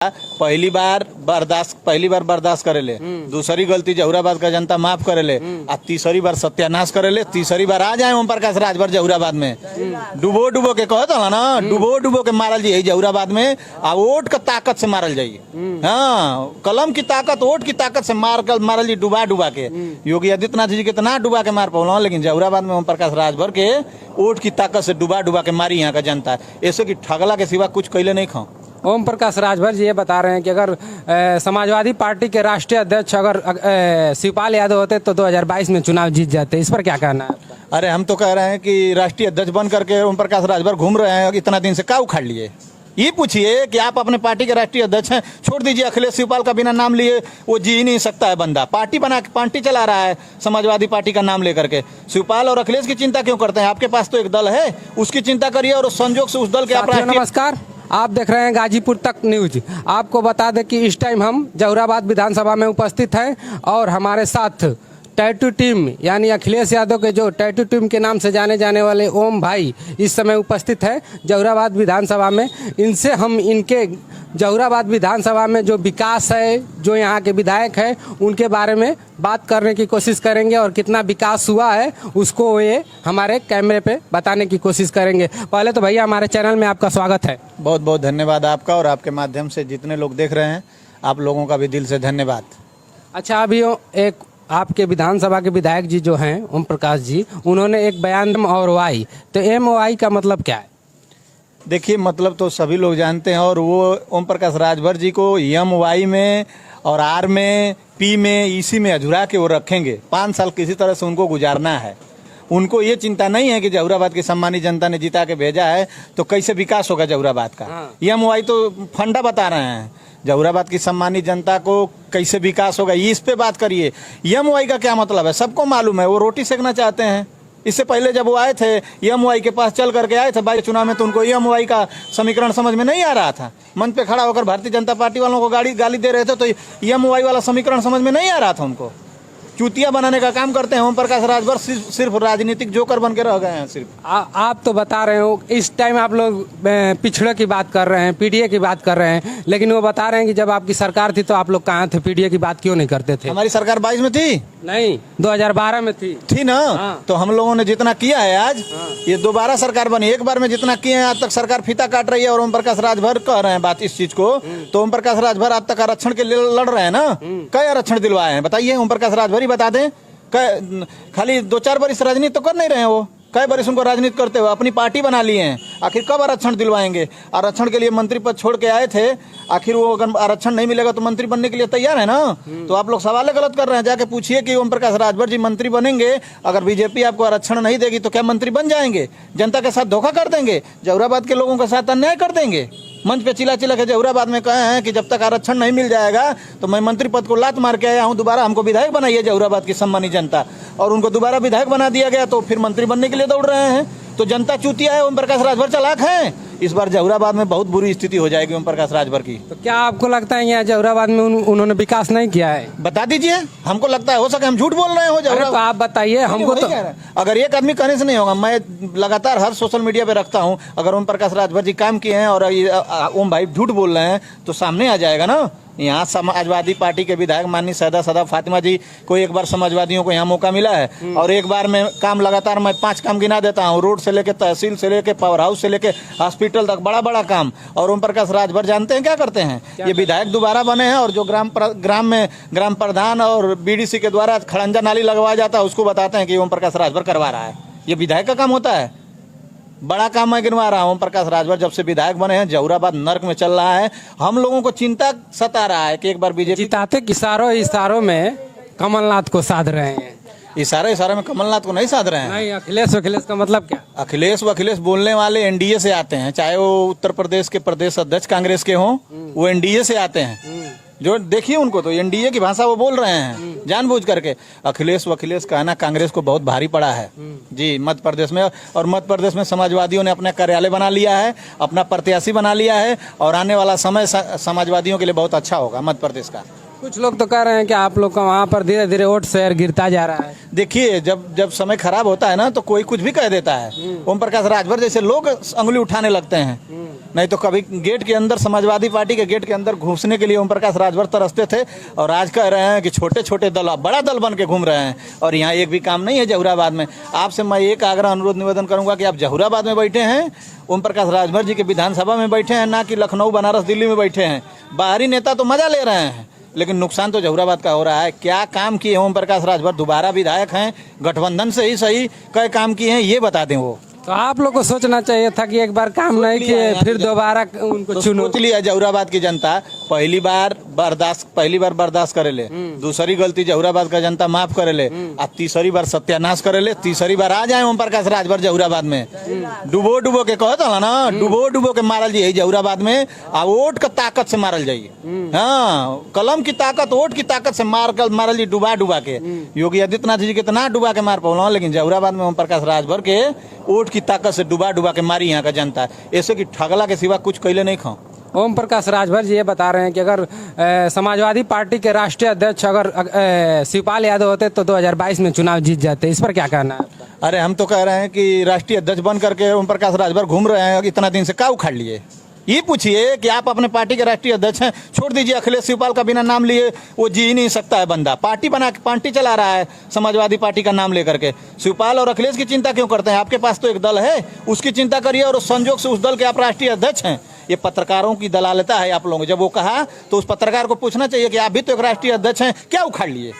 पहली बार बर्दाश्त करेले, दूसरी गलती जहुराबाद का जनता माफ करेले, आ तीसरी बार सत्यानाश करेले। तीसरी बार आ जाए ओम प्रकाश राजभर जहुराबाद में, डुबो के कहता ना, डुबो के मारल जाइए जहुराबाद में, आ वोट का ताकत से मारल जाइए। हाँ, कलम की ताकत, वोट की ताकत से मारल जी, डुबा के। योगी आदित्यनाथ जी के तना डुबा के मार पौला, लेकिन जहुराबाद में ओम प्रकाश राजभर के वोट की ताकत से डुबा के मारी यहाँ का जनता। ऐसे की ठगला के सिवा कुछ कैले नहीं खाओ। ओम प्रकाश राजभर जी ये बता रहे हैं कि अगर समाजवादी पार्टी के राष्ट्रीय अध्यक्ष अगर शिवपाल यादव होते तो 2022 में चुनाव जीत जाते। इस पर क्या कहना है आपका? अरे हम तो कह रहे हैं कि राष्ट्रीय अध्यक्ष बन करके ओम प्रकाश राजभर घूम रहे हैं, इतना दिन से क्या उखाड़ लिए? ये पूछिए कि आप अपने पार्टी के राष्ट्रीय अध्यक्ष हैं, छोड़ दीजिए। अखिलेश शिवपाल का बिना नाम लिए वो जी ही नहीं सकता है बंदा। पार्टी बना के पार्टी चला रहा है समाजवादी पार्टी का नाम लेकर के। शिवपाल और अखिलेश की चिंता क्यों करते हैं? आपके पास तो एक दल है, उसकी चिंता करिए और संजोग से उस दल के आप राष्ट्रीय। नमस्कार, आप देख रहे हैं गाजीपुर तक न्यूज। आपको बता दें कि इस टाइम हम जहुराबाद विधानसभा में उपस्थित हैं और हमारे साथ टैटू टीम यानी अखिलेश यादव के जो टैटू टीम के नाम से जाने जाने वाले ओम भाई इस समय उपस्थित है जहुराबाद विधानसभा में। इनसे हम इनके जहुराबाद विधानसभा में जो विकास है, जो यहाँ के विधायक है, उनके बारे में बात करने की कोशिश करेंगे और कितना विकास हुआ है उसको ये हमारे कैमरे पे बताने की कोशिश करेंगे। पहले तो भैया हमारे चैनल में आपका स्वागत है। बहुत बहुत धन्यवाद आपका, और आपके माध्यम से जितने लोग देख रहे हैं आप लोगों का भी दिल से धन्यवाद। अच्छा, अभी एक आपके विधानसभा के विधायक जी जो हैं ओम प्रकाश जी, उन्होंने एक बयान और वाई, तो MOI का मतलब क्या है? देखिए, मतलब तो सभी लोग जानते हैं, और वो ओम प्रकाश राजभर जी को MY में और R में, P में, EC में अधूरा के वो रखेंगे। 5 साल किसी तरह से उनको गुजारना है। उनको ये चिंता नहीं है कि जहुराबाद की सम्मानित जनता ने जिता के भेजा है तो कैसे विकास होगा जहुराबाद का। MY तो फंडा बता रहे हैं, जहुराबाद की सम्मानित जनता को कैसे विकास होगा इस पे बात करिए। MY का क्या मतलब है सबको मालूम है, वो रोटी सेकना चाहते हैं। इससे पहले जब वो आए थे MY के पास चल करके आए थे 22 चुनाव में, तो उनको MY का समीकरण समझ में नहीं आ रहा था। मंच पे खड़ा होकर भारतीय जनता पार्टी वालों को गाली दे रहे थे, तो MY वाला समीकरण समझ में नहीं आ रहा था उनको। चूतिया बनाने का काम करते हैं ओम प्रकाश राजभर, सिर्फ राजनीतिक जोकर बन के रह गए हैं सिर्फ। आप तो बता रहे हो इस टाइम आप लोग पिछड़े की बात कर रहे हैं, PDA की बात कर रहे हैं, लेकिन वो बता रहे हैं कि जब आपकी सरकार थी तो आप लोग कहाँ थे? PDA की बात क्यों नहीं करते थे? हमारी सरकार 22 में थी नहीं, 2012 में थी ना। हाँ। तो हम लोगों ने जितना किया है आज, हाँ। ये दोबारा सरकार बनी, एक बार में जितना किए हैं आज तक सरकार फीता काट रही है। और ओम प्रकाश राजभर कह रहे हैं बात इस चीज को, तो ओम प्रकाश राजभर आज तक आरक्षण के लिए लड़ रहे हैं ना। कई आरक्षण दिलवाए हैं बताइए? ओम प्रकाश राजभर ही बता दें। खाली 2-4 बरिस राजनीति तो कर नहीं रहे वो, कई बरिस उनको राजनीति करते हुए अपनी पार्टी बना लिए हैं। आखिर कब आरक्षण दिलवाएंगे? आरक्षण के लिए मंत्री पद छोड़ के आए थे, आखिर वो अगर आरक्षण नहीं मिलेगा तो मंत्री बनने के लिए तैयार है ना। तो आप लोग सवाल गलत कर रहे हैं। जाके पूछिए कि ओम प्रकाश राजभर जी मंत्री बनेंगे, अगर बीजेपी आपको आरक्षण नहीं देगी तो क्या मंत्री बन जाएंगे? जनता के साथ धोखा कर देंगे? जहुराबाद के लोगों के साथ अन्याय कर देंगे? मंच पे चिल्ला के जहुराबाद में कहे हैं कि जब तक आरक्षण नहीं मिल जाएगा तो मैं मंत्री पद को लात मार के आया हूं, दोबारा हमको विधायक बनाइए जहुराबाद की सम्मानित जनता। और उनको दोबारा विधायक बना दिया गया तो फिर मंत्री बनने के लिए दौड़ रहे हैं। तो जनता चूतिया है, ओम प्रकाश राजभर चालाक है। इस बार जहुराबाद में बहुत बुरी स्थिति हो जाएगी ओम प्रकाश राजभर की। तो क्या आपको लगता है यहाँ जहुराबाद में उन्होंने विकास नहीं किया है? बता दीजिए, हमको लगता है हो सके हम झूठ बोल रहे हो जहुराबाद। तो आप बताइए हमको। तो अगर एक आदमी कहने से नहीं होगा, मैं लगातार हर सोशल मीडिया पे रखता हूँ, अगर ओम प्रकाश राजभर जी काम किए हैं और ओम भाई झूठ बोल रहे हैं तो सामने आ जाएगा ना। यहाँ समाजवादी पार्टी के विधायक माननीय सदा फातिमा जी को एक बार समाजवादियों को यहाँ मौका मिला है, और एक बार में काम लगातार मैं 5 काम गिना देता हूँ, रोड से लेके तहसील से लेके पावर हाउस से लेके हॉस्पिटल तक, बड़ा काम। और ओम प्रकाश राजभर जानते हैं क्या करते हैं? ये विधायक दोबारा बने हैं और जो ग्राम प्रधान और BDC के द्वारा खड़ंजा नाली लगवाया जाता है उसको बताते हैं कि ओम प्रकाश राजभर करवा रहा है। ये विधायक का काम होता है? बड़ा काम मैं गिनवा रहा हूँ। ओम प्रकाश राजभर जब से विधायक बने हैं जहुराबाद नर्क में चल रहा है। हम लोगों को चिंता सता रहा है कि एक बार बीजेपी जिताते इशारों में कमलनाथ को साध रहे हैं। इशारे में कमलनाथ को नहीं साध रहे हैं। नहीं, अखिलेश का मतलब क्या? अखिलेश बोलने वाले NDA से आते हैं, चाहे वो उत्तर प्रदेश के प्रदेश अध्यक्ष कांग्रेस के हों, वो NDA से आते हैं। जो देखिए उनको तो NDA की भाषा वो बोल रहे हैं जानबूझ करके। अखिलेश कहना कांग्रेस को बहुत भारी पड़ा है जी मध्य प्रदेश में। और मध्य प्रदेश में समाजवादियों ने अपना कार्यालय बना लिया है, अपना प्रत्याशी बना लिया है, और आने वाला समय समाजवादियों के लिए बहुत अच्छा होगा मध्य प्रदेश का। कुछ लोग तो कह रहे हैं कि आप लोग का वहाँ पर धीरे धीरे वोट शेयर गिरता जा रहा है। देखिए, जब जब समय खराब होता है ना तो कोई कुछ भी कह देता है। ओम प्रकाश राजभर जैसे लोग अंगुली उठाने लगते हैं। नहीं तो कभी गेट के अंदर, समाजवादी पार्टी के गेट के अंदर घुसने के लिए ओम प्रकाश राजभर तरसते थे, और आज कह रहे हैं कि छोटे छोटे दल अब बड़ा दल बन के घूम रहे हैं, और यहाँ एक भी काम नहीं है जहुराबाद में। आपसे मैं एक आग्रह, अनुरोध, निवेदन करूंगा कि आप जहुराबाद में बैठे हैं, ओम प्रकाश राजभर जी के विधानसभा में बैठे हैं, ना कि लखनऊ, बनारस, दिल्ली में बैठे हैं। बाहरी नेता तो मजा ले रहे हैं, लेकिन नुकसान तो जहुराबाद का हो रहा है। क्या काम किए ओम प्रकाश राजभर? दोबारा विधायक हैं, गठबंधन से ही सही कई काम किए हैं, ये बता दें वो। तो आप लोग को सोचना चाहिए था कि एक बार काम नहीं किए फिर दोबारा उनको तो चुनो। सोच लिया जहुराबाद की जनता, पहली बार बर्दाश्त करेले, दूसरी गलती जहुराबाद का जनता माफ करेले, और तीसरी बार सत्यानाश करेले। तीसरी बार आ जाए ओम प्रकाश राजभर जहुराबाद में, डुबो डुबो के कहता ना, डुबो डुबो के मारल जाइए जहुराबाद में, आ वोट का ताकत से मारल जाइए। हाँ, कलम की ताकत, वोट की ताकत से मारल जी, डुबा डुबा के। योगी आदित्यनाथ जी के तना डुबा के मार पौला, लेकिन जहुराबाद में ओम प्रकाश राजभर के वोट की ताकत से डुबा डुबा के मारी यहाँ का जनता। ऐसे कि ठगला के सिवा कुछ कैले नहीं खाओ। ओम प्रकाश राजभर जी ये बता रहे हैं कि अगर समाजवादी पार्टी के राष्ट्रीय अध्यक्ष अगर शिवपाल यादव होते तो 2022 में चुनाव जीत जाते। इस पर क्या कहना है आपका? अरे हम तो कह रहे हैं कि राष्ट्रीय अध्यक्ष बन करके ओम प्रकाश राजभर घूम रहे हैं, इतना दिन से क्या उखाड़ लिए? ये पूछिए कि आप अपने पार्टी के राष्ट्रीय अध्यक्ष हैं, छोड़ दीजिए अखिलेश शिवपाल का बिना नाम लिए वो जी ही नहीं सकता है बंदा। पार्टी बना के पार्टी चला रहा है समाजवादी पार्टी का नाम लेकर के। शिवपाल और अखिलेश की चिंता क्यों करते हैं? आपके पास तो एक दल है, उसकी चिंता करिए, और उस संजोग से उस दल के आप राष्ट्रीय अध्यक्ष हैं। ये पत्रकारों की दलालता है आप लोगों। जब वो कहा तो उस पत्रकार को पूछना चाहिए कि आप भी तो एक राष्ट्रीय अध्यक्ष हैं, क्या उखाड़ लिए?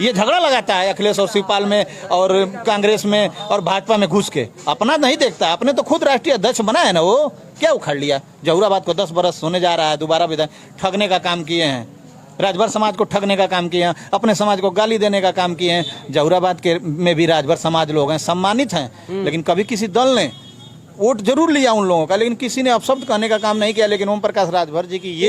ये झगड़ा लगाता है अखिलेश और शिवपाल में, और कांग्रेस में और भाजपा में घुस के। अपना नहीं देखता, अपने तो खुद राष्ट्रीय अध्यक्ष बना है ना, वो क्या उखाड़ लिया? जहुराबाद को 10 बरस होने जा रहा है, दोबारा विधान ठगने का काम किए हैं, राजभर समाज को ठगने का काम किए हैं, अपने समाज को गाली देने का काम किए हैं। जहुराबाद के में भी राजभर समाज लोग हैं, सम्मानित हैं, लेकिन कभी किसी दल ने वोट जरूर लिया उन लोगों का, लेकिन किसी ने अपशब्द कहने का काम नहीं किया। लेकिन ओम प्रकाश राजभर जी की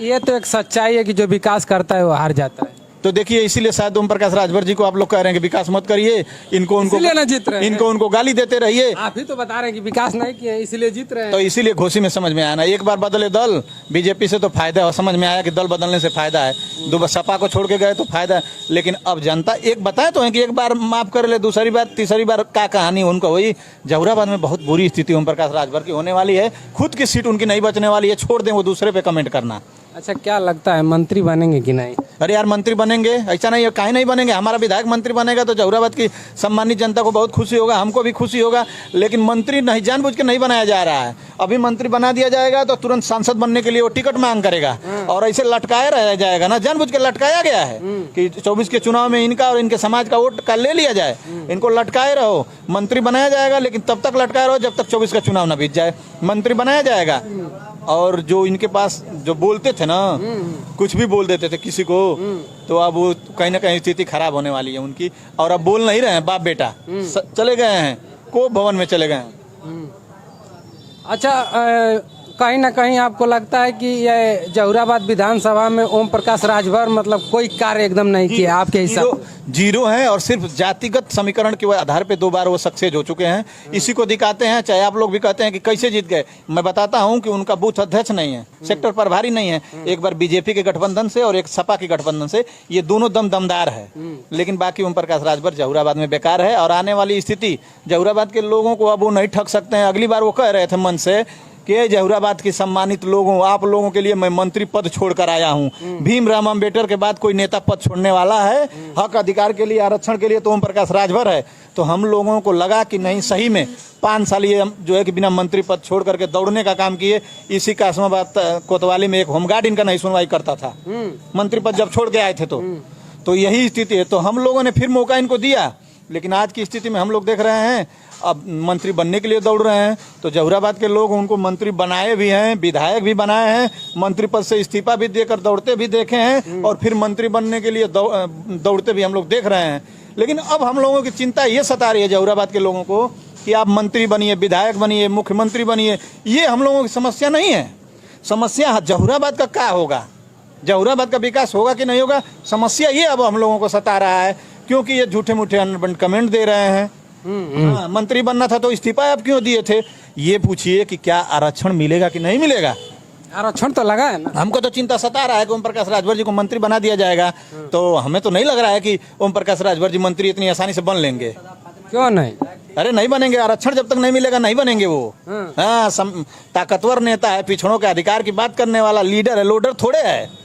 ये तो एक सच्चाई है कि जो विकास करता है वो हार जाता है। तो देखिए, इसीलिए शायद ओम प्रकाश राजभर जी को आप लोग कह रहे हैं कि विकास मत करिए, इनको उनको गाली देते रहिए। आप ही तो बता रहे हैं कि विकास नहीं किए इसलिए जीत रहे हैं। तो इसीलिए घोषी में समझ में आया ना, एक बार बदले दल, बीजेपी से तो फायदा है, समझ में आया कि दल बदलने से फायदा है। दो सपा को छोड़ के गए तो फायदा है, लेकिन अब जनता एक बताए तो है कि एक बार माफ कर ले, दूसरी बार, तीसरी बार क्या कहानी उनको हुई। जहुराबाद में बहुत बुरी स्थिति ओम प्रकाश राजभर की होने वाली है, खुद की सीट उनकी नहीं बचने वाली है। छोड़ दें, वो दूसरे पे कमेंट करना। अच्छा, क्या लगता है मंत्री बनेंगे कि नहीं? अरे यार, मंत्री बनेंगे, ऐसा नहीं है, काहे नहीं बनेंगे। हमारा विधायक मंत्री बनेगा तो जहुराबाद की सम्मानित जनता को बहुत खुशी होगा, हमको भी खुशी होगा। लेकिन मंत्री नहीं, जानबूझ के नहीं बनाया जा रहा है। अभी मंत्री बना दिया जाएगा तो तुरंत सांसद बनने के लिए वो टिकट मांग करेगा, और ऐसे लटकाया रह जाएगा ना, जानबूझ के लटकाया गया है कि 24 के चुनाव में इनका और इनके समाज का वोट का ले लिया जाए। इनको लटकाए रहो, मंत्री बनाया जाएगा, लेकिन तब तक लटकाए रहो जब तक 24 का चुनाव ना बीत जाए। मंत्री बनाया जाएगा, और जो इनके पास जो बोलते थे ना, कुछ भी बोल देते थे किसी को, तो अब वो कहीं ना कहीं स्थिति खराब होने वाली है उनकी। और अब बोल नहीं रहे हैं, बाप बेटा चले गए हैं, कोप भवन में चले गए हैं। अच्छा, कहीं ना कहीं आपको लगता है कि ये जहुराबाद विधानसभा में ओम प्रकाश राजभर मतलब कोई कार्य एकदम नहीं किया आपके हिसाब? जीरो है, और सिर्फ जातिगत समीकरण के आधार पे 2 बार वो सक्सेस हो चुके हैं। इसी को दिखाते हैं, चाहे आप लोग भी कहते हैं कि कैसे जीत गए। मैं बताता हूं कि उनका बूथ अध्यक्ष नहीं है, सेक्टर प्रभारी नहीं है। एक बार बीजेपी के गठबंधन से और एक सपा के गठबंधन से, ये दोनों दमदार है। लेकिन बाकी ओम प्रकाश राजभर जहुराबाद में बेकार है, और आने वाली स्थिति जहुराबाद के लोगों को अब वो नहीं ठग सकते हैं। अगली बार वो कह रहे थे मन से कि जहुराबाद के सम्मानित लोगों, आप लोगों के लिए मैं मंत्री पद छोड़कर आया हूं। भीमराव अम्बेडकर के बाद कोई नेता पद छोड़ने वाला है हक अधिकार के लिए, आरक्षण के लिए, तो ओम प्रकाश राजभर है। तो हम लोगों को लगा कि नहीं, सही में 5 साल ये जो है कि बिना मंत्री पद छोड़ करके दौड़ने का काम किए। इसी कासमाबाद कोतवाली में एक होमगार्ड इनका नहीं सुनवाई करता था, मंत्री पद जब छोड़ के आए थे तो यही स्थिति है। तो हम लोगों ने फिर मौका इनको दिया, लेकिन आज की स्थिति में हम लोग देख रहे हैं अब मंत्री बनने के लिए दौड़ रहे हैं। तो जहुराबाद के लोग उनको मंत्री बनाए भी हैं, विधायक भी बनाए हैं, मंत्री पद से इस्तीफा भी देकर दौड़ते भी देखे हैं, और फिर मंत्री बनने के लिए दौड़ते भी हम लोग देख रहे हैं। लेकिन अब हम लोगों की चिंता ये सता रही है जहुराबाद के लोगों को कि आप मंत्री बनिए, विधायक बनिए, मुख्यमंत्री बनिए। ये हम लोगों की समस्या नहीं है। समस्या जहुराबाद का क्या होगा, जहुराबाद का विकास होगा कि नहीं होगा, समस्या ये अब हम लोगों को सता रहा है। क्योंकि ये झूठे मूठे अनबन कमेंट दे रहे हैं। हाँ, मंत्री बनना था तो इस्तीफा आप क्यों दिए थे? ये पूछिए कि क्या आरक्षण मिलेगा कि नहीं मिलेगा। आरक्षण तो लगा है ना। हमको तो चिंता सता रहा है कि ओम प्रकाश राजभर जी को मंत्री बना दिया जाएगा, तो हमें तो नहीं लग रहा है कि ओम प्रकाश राजभर जी मंत्री इतनी आसानी से बन लेंगे। क्यों नहीं? अरे नहीं बनेंगे, आरक्षण जब तक नहीं मिलेगा नहीं बनेंगे वो। हाँ, ताकतवर नेता है, पिछड़ों के अधिकार की बात करने वाला लीडर है, लोडर थोड़े है।